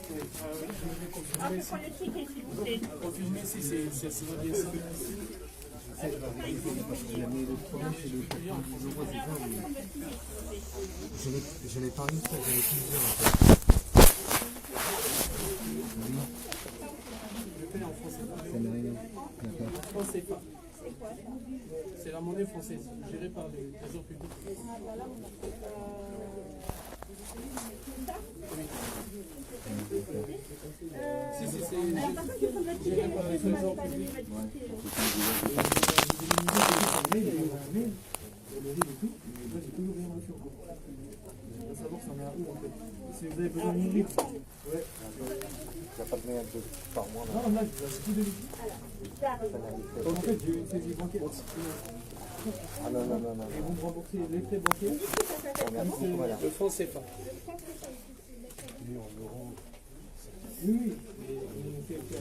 Je vais confirmer si. Confirmer si c'est bien ça. Je n'ai pas une seule, j'en ai plusieurs en fait. Je paye en français. Ça n'a rien. D'accord. Français pas. C'est la monnaie française, gérée par le Trésor public. Si, c'est géré par le Trésor public. Si vous avez besoin de nourrir. Ouais. Il n'y a pas de moyen de par mois. Non, là, je vous ai tout de suite. En fait, j'ai eu une saisie bancaire. Ah non. Et vous me remboursez les frais bancaires. Merci, voilà. Le franc CFA. Oui.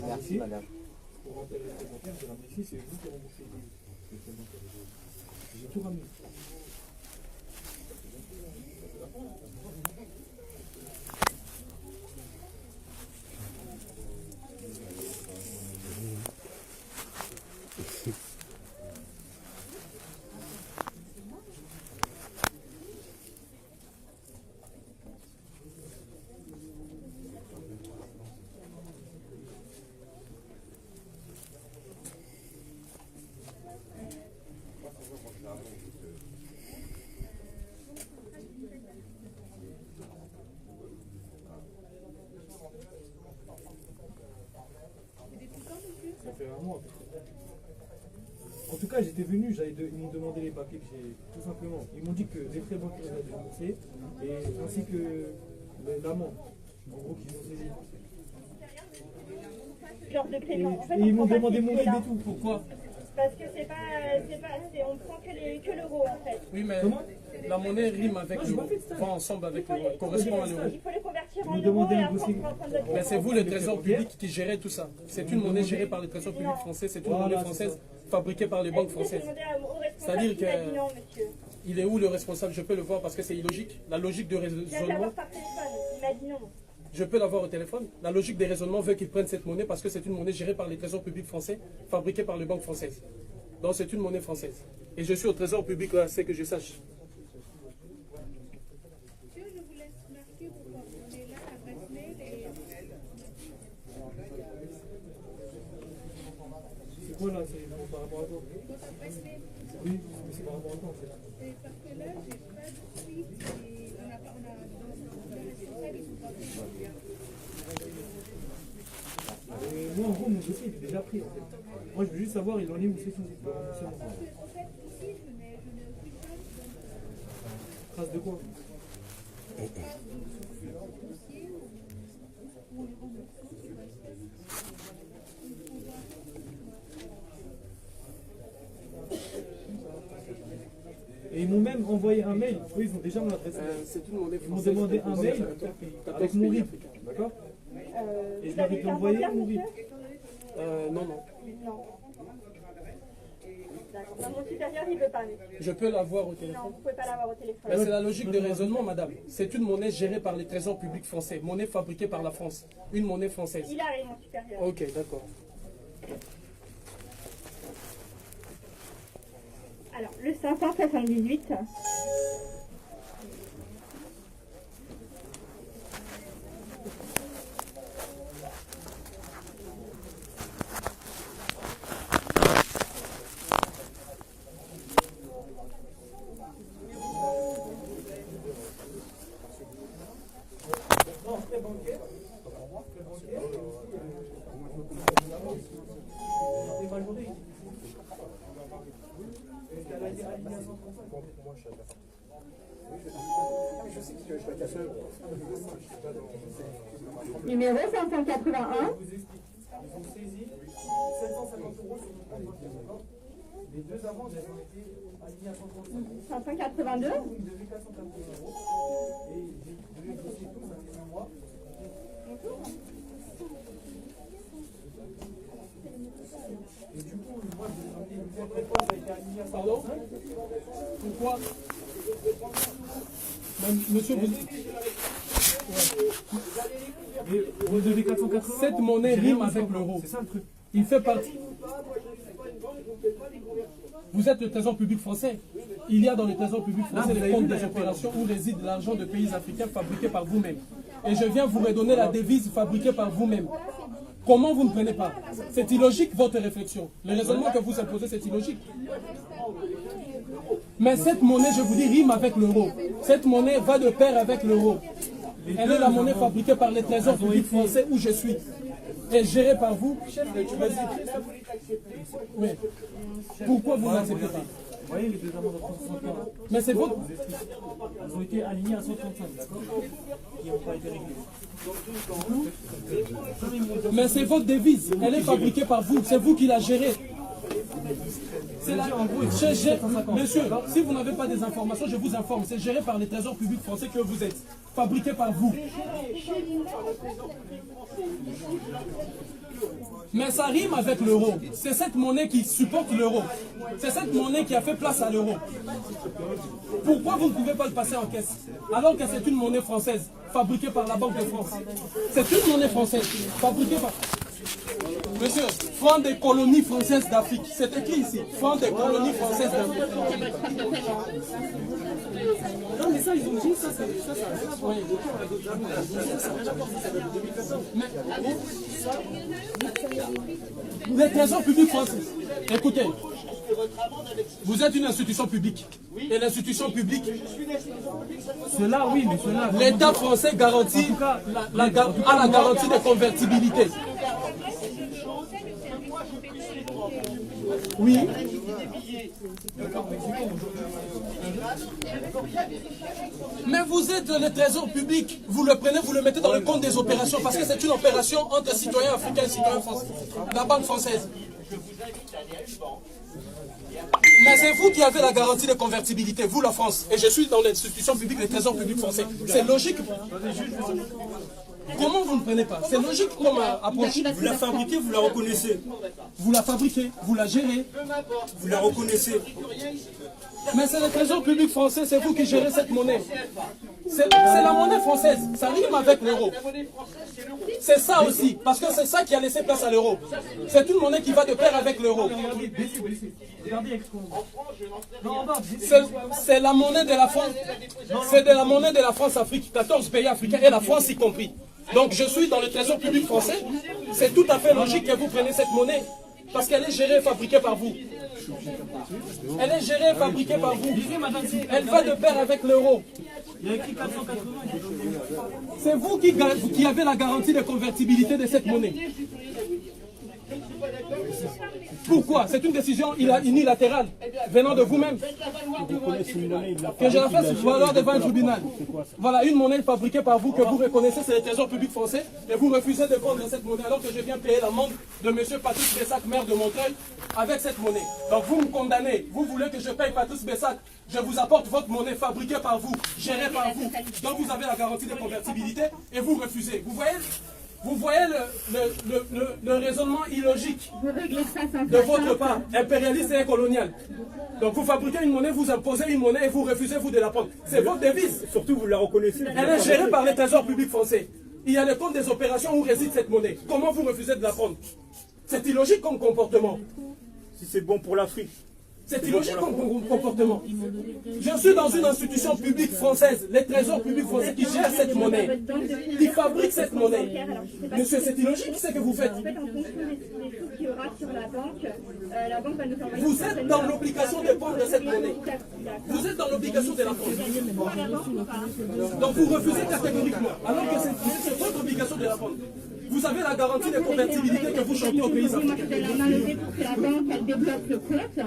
Merci, madame. Pour rentrer les frais bancaires, je ramène ici, c'est vous qui remboursez les frais bancaires. J'ai tout ramené. Ça fait un mois. En tout cas, j'étais venu, ils m'ont demandé les papiers que j'ai, tout simplement. Ils m'ont dit que les frais bancaires avaient déboursé, et ainsi que l'amende, en gros, qu'ils ont saisi. Genre de paiement. En fait, Et ils m'ont prend pas demandé ces mon RIB billets-là. et tout. Pourquoi? Parce que on prend que l'euro en fait. Oui, mais la monnaie rime avec l'euro, va ensemble avec l'euro, correspond à l'euro. Il faut les convertir en Vous euros demandez et un après dossier. on peut prendre notre Mais c'est vous le Trésor public qui gérez tout ça. C'est une monnaie gérée par le Trésor public français, c'est une monnaie française fabriquée par les banques françaises. C'est-à-dire que il est où le responsable? Je peux le voir parce que c'est illogique. La logique de Je viens de raisonnement, l'avoir par téléphone. Il m'a dit non. je peux l'avoir au téléphone. La logique des raisonnements veut qu'ils prennent cette monnaie parce que c'est une monnaie gérée par les Trésors publics français, fabriquée par les banques françaises. Donc c'est une monnaie française. Et je suis au Trésor public là, c'est que je sache. Je vous laisse marquer, vous confirmez là l'adresse mail et... C'est quoi là? C'est par rapport à quoi? Votre adresse mail. Oui, mais c'est par rapport à quoi en fait? Et parce que là, j'ai pas de suite et on a le responsable, ils sont pas venus. Moi en gros mon dossier il est déjà pris en fait. Moi je veux juste savoir il en est où c'est son remboursement. Parce que, en fait, ici, je n'ai aucune trace, donc Trace de quoi? trace du dossier ou le remboursement sur l'espèce. Et ils m'ont même envoyé un mail. Oui, ils ont déjà mon adresse mail. C'est une monnaie Ils m'ont française. demandé un mail avec mon RIB. D'accord? Et je leur ai envoyé mon RIB. Non. Non. D'accord. Non, mon supérieur, il ne veut pas. Je peux l'avoir au Non, téléphone. vous ne pouvez pas l'avoir au téléphone. Mais c'est la logique de raisonnement, madame. C'est une monnaie gérée par les trésors publics français. Monnaie fabriquée par la France. Une monnaie française. Il arrive, mon supérieur. Ok, d'accord. Alors, le 578. Non, frais bancaires. C'est ma journée. Numéro 581. Je vous explique. Ils ont saisi 750 € sur mon compte bancaire, d'accord? Les deux amendes, elles ont été alignées à 135 €. 582. Ils devaient 480 €. Et j'ai le dossier tout, ça fait un mois. Et du coup, moi, je me disais pourquoi ça a été aligné à 135. Pourquoi? Monsieur, vous... Mais vous devez 480. Cette monnaie rime avec l'euro. C'est ça le truc. Il fait partie. Vous êtes le trésor public français. Il y a dans le trésor public français les comptes des opérations où réside l'argent de pays africains fabriqués par vous-même. Et je viens vous redonner la devise fabriquée par vous-même. Comment vous ne prenez pas? C'est illogique votre réflexion. Le raisonnement que vous imposez, c'est illogique. Mais cette monnaie, je vous dis, rime avec l'euro. Cette monnaie va de pair avec l'euro. Elle est la monnaie fabriquée par les trésors publics français où je suis. Et gérée par vous. Oui. Pourquoi vous n'acceptez pas? Vous voyez les deux amendes de 135 là. Mais c'est votre... Ils ont été alignés à 135, d'accord? Qui n'ont pas été réglés. Mais c'est votre devise. Elle est fabriquée par vous. C'est vous qui la gérez. C'est la... Monsieur, si vous n'avez pas des informations, je vous informe. C'est géré par les trésors publics français que vous êtes. Fabriqué par vous. Mais ça rime avec l'euro. C'est cette monnaie qui supporte l'euro. C'est cette monnaie qui a fait place à l'euro. Pourquoi vous ne pouvez pas le passer en caisse? Alors que c'est une monnaie française, fabriquée par la Banque de France. C'est une monnaie française, fabriquée par... Monsieur, franc des colonies françaises d'Afrique. C'est écrit ici. Franc des colonies françaises d'Afrique. Non mais ça, ils ont dit ça, ça. Oui. Les trésors publics français. Écoutez, vous êtes une institution publique. Et l'institution publique, Cela, oui, mais cela. l'État français garantit la garantie de convertibilité. Oui. Mais vous êtes le trésor public, vous le prenez, vous le mettez dans le compte des opérations parce que c'est une opération entre citoyens africains et citoyens français. La banque française. Mais c'est vous qui avez la garantie de convertibilité, vous la France. Et je suis dans l'institution publique, le trésor public français. C'est logique. Comment vous ne prenez pas? C'est logique comme approche. Vous la fabriquez, vous la reconnaissez. Vous la fabriquez, vous la gérez. Vous la reconnaissez. Mais c'est le trésor public français, c'est vous qui gérez cette monnaie. C'est la monnaie française, ça rime avec l'euro. C'est ça aussi, parce que c'est ça qui a laissé place à l'euro. C'est une monnaie qui va de pair avec l'euro. C'est la monnaie de la France. C'est de la monnaie de la France-Afrique, 14 pays africains et la France y compris. Donc je suis dans le trésor public français. C'est tout à fait logique que vous preniez cette monnaie. Parce qu'elle est gérée et fabriquée par vous. Elle est gérée et fabriquée par vous. Elle va de pair avec l'euro. Il y a écrit 480. C'est vous qui avez la garantie de convertibilité de cette monnaie. Pourquoi? C'est une décision unilatérale venant de vous-même. Que je la fasse valoir devant un tribunal. Voilà, une monnaie fabriquée par vous que vous reconnaissez, c'est le trésor public français, et vous refusez de prendre cette monnaie alors que je viens payer l'amende de M. Patrice Bessac, maire de Montreuil, avec cette monnaie. Donc vous me condamnez, vous voulez que je paye Patrice Bessac, je vous apporte votre monnaie fabriquée par vous, gérée par vous. Donc vous avez la garantie de convertibilité et vous refusez. Vous voyez le raisonnement illogique de votre part, impérialiste et colonial. Donc vous fabriquez une monnaie, vous imposez une monnaie et vous refusez vous de la prendre. C'est votre devise. Surtout, vous la reconnaissez. Elle est gérée par les trésors publics français. Il y a le compte des opérations où réside cette monnaie. Comment vous refusez de la prendre? C'est illogique comme comportement. Si c'est bon pour l'Afrique. C'est illogique comme comportement. Je suis dans une institution publique française, les trésors publics français qui gèrent cette monnaie, qui fabriquent cette monnaie. Monsieur, c'est illogique ce que vous faites. En fait, en fonction des sous qu'il y aura sur la banque va nous envoyer... Vous êtes dans l'obligation de prendre cette monnaie. Vous êtes dans l'obligation de la prendre. Donc vous refusez catégoriquement, alors que c'est votre obligation de la prendre. Vous avez la garantie de convertibilité que vous chantez au pays africain. Moi, je vais la main levée pour que la banque elle débloque le compte.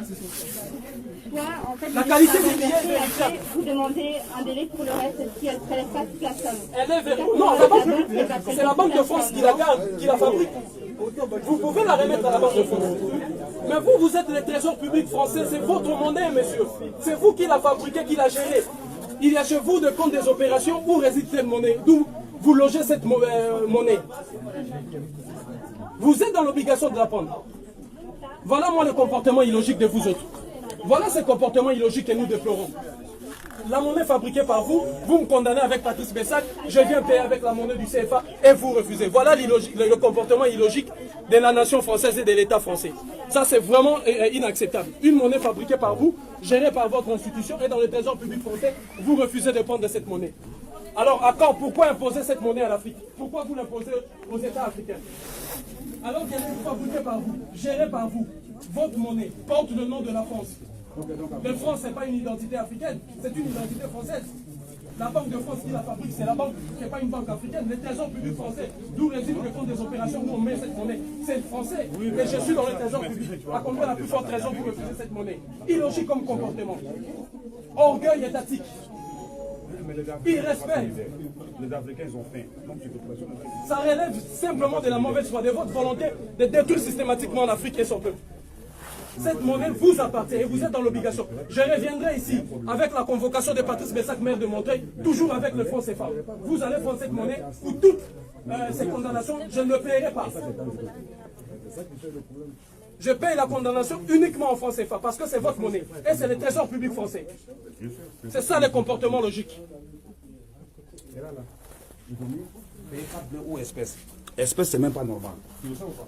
Soit, en fait, La qualité des billets est vérifiable. vous demandez un délai pour le reste si elle ne prélève pas toute la somme. Elle est vérifiable. Non, la banque, c'est la Banque de France qui la garde, qui la fabrique. Vous pouvez la remettre à la Banque de France. Mais vous êtes le trésor public français, c'est votre monnaie, monsieur. C'est vous qui la fabriquez, qui la gérez. Il y a chez vous de compte des opérations où réside cette monnaie, d'où vous logez cette monnaie. Vous êtes dans l'obligation de la prendre. Voilà moi le comportement illogique de vous autres. Voilà ce comportement illogique que nous déplorons. la monnaie fabriquée par vous, vous me condamnez avec Patrice Bessac, je viens payer avec la monnaie du CFA et vous refusez. Voilà le comportement illogique de la nation française et de l'État français. Ça, c'est vraiment inacceptable. Une monnaie fabriquée par vous, gérée par votre institution et dans le trésor public français, vous refusez de prendre cette monnaie. Alors, à quand? Pourquoi imposer cette monnaie à l'Afrique? Pourquoi vous l'imposez aux États africains? Alors qu'elle est fabriquée par vous, gérée par vous, votre monnaie porte le nom de la France. La France, ce n'est pas une identité africaine, c'est une identité française. La Banque de France qui la fabrique, c'est la banque, c'est pas une banque africaine. Le trésor public français, d'où réside le compte des opérations où on met cette monnaie, c'est français. Et je suis dans le trésor public. À combien la plus forte raison pour refuser cette monnaie? Illogique comme comportement. Orgueil étatique. Irrespect. Les Africains, ils ont faim. Donc, ça relève simplement de la mauvaise foi, de votre volonté de détruire systématiquement l'Afrique et son peuple. Cette monnaie vous appartient et vous êtes dans l'obligation. Je reviendrai ici avec la convocation de Patrice Bessac, maire de Montreuil, toujours avec le franc CFA. Vous allez prendre cette monnaie pour toutes ces condamnations, je ne le paierai pas. Je paye la condamnation uniquement en franc CFA parce que c'est votre monnaie et c'est le trésor public français. C'est ça le comportement logique. Ou espèce. Espèce, c'est même pas normal. Tu le sens ou pas?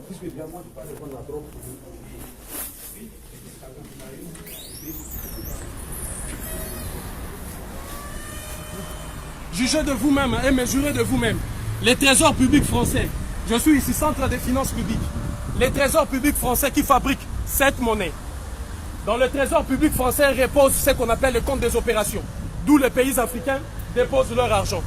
Puisque bien moi, je parle de la drogue. Jugez de vous-même et mesurez de vous-même. Les trésors publics français, je suis ici centre des finances publiques. Les trésors publics français qui fabriquent cette monnaie. Dans le trésor public français repose ce qu'on appelle le compte des opérations, d'où les pays africains déposent leur argent.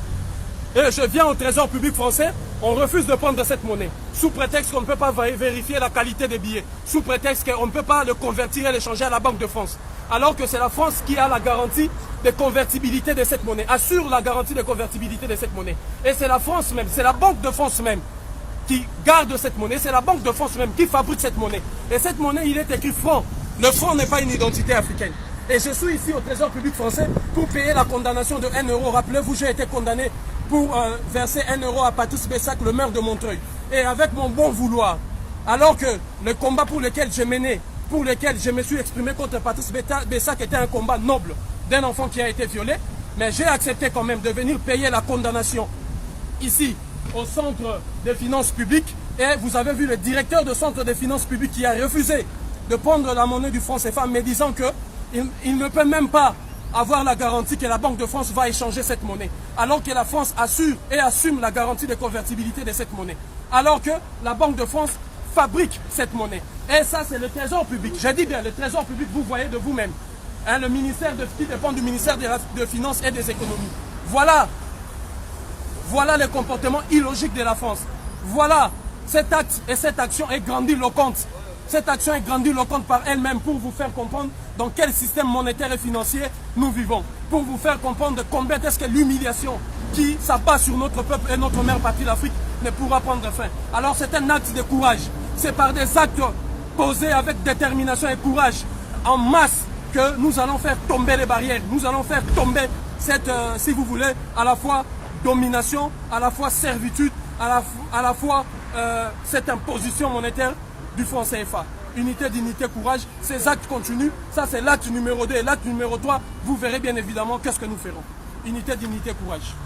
Et je viens au trésor public français, on refuse de prendre cette monnaie, sous prétexte qu'on ne peut pas vérifier la qualité des billets, sous prétexte qu'on ne peut pas le convertir et l'échanger à la Banque de France. Alors que c'est la France qui a la garantie de convertibilité de cette monnaie, assure la garantie de convertibilité de cette monnaie. Et c'est la France même, c'est la Banque de France même qui garde cette monnaie, c'est la Banque de France même qui fabrique cette monnaie. Et cette monnaie, il est écrit franc. Le franc n'est pas une identité africaine. Et je suis ici au trésor public français pour payer la condamnation de 1 euro. Rappelez-vous, j'ai été condamné pour verser 1 euro à Patrice Bessac, le maire de Montreuil. Et avec mon bon vouloir, alors que le combat pour lequel j'ai mené, pour lequel je me suis exprimé contre Patrice Bessac était un combat noble d'un enfant qui a été violé, mais j'ai accepté quand même de venir payer la condamnation ici au centre des finances publiques. Et vous avez vu le directeur du centre des finances publiques qui a refusé de prendre la monnaie du franc CFA, mais disant qu'il ne peut même pas avoir la garantie que la Banque de France va échanger cette monnaie, alors que la France assure et assume la garantie de convertibilité de cette monnaie, alors que la Banque de France fabrique cette monnaie. Et ça, c'est le trésor public. Je dis bien, le trésor public, vous voyez de vous-même. Hein, le ministère qui dépend du ministère de Finances et des Économies. Voilà le comportement illogique de la France. Voilà, cet acte et cette action est grandiloquente. Cette action est grandiloquente par elle-même pour vous faire comprendre dans quel système monétaire et financier nous vivons. Pour vous faire comprendre combien est-ce que l'humiliation qui s'abat sur notre peuple et notre mère patrie, l'Afrique, ne pourra prendre fin. Alors c'est un acte de courage. C'est par des actes posés avec détermination et courage en masse que nous allons faire tomber les barrières. Nous allons faire tomber cette, si vous voulez, à la fois domination, à la fois servitude, à la fois cette imposition monétaire du franc CFA. Unité, dignité, courage, ces actes continuent. Ça, c'est l'acte numéro 2. Et l'acte numéro 3, vous verrez bien évidemment qu'est-ce que nous ferons. Unité, dignité, courage.